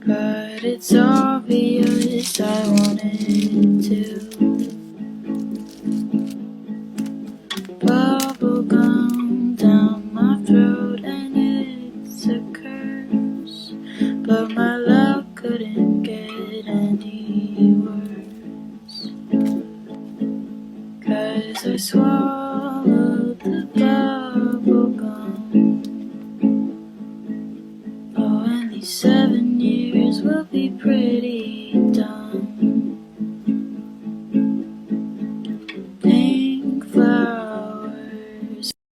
but it's obvious I wanted to. Bubble gum down my throat and it's a curse, but my love couldn't get any worse, 'cause I swallowed the bubble gum. Oh, and these 7 years will be pretty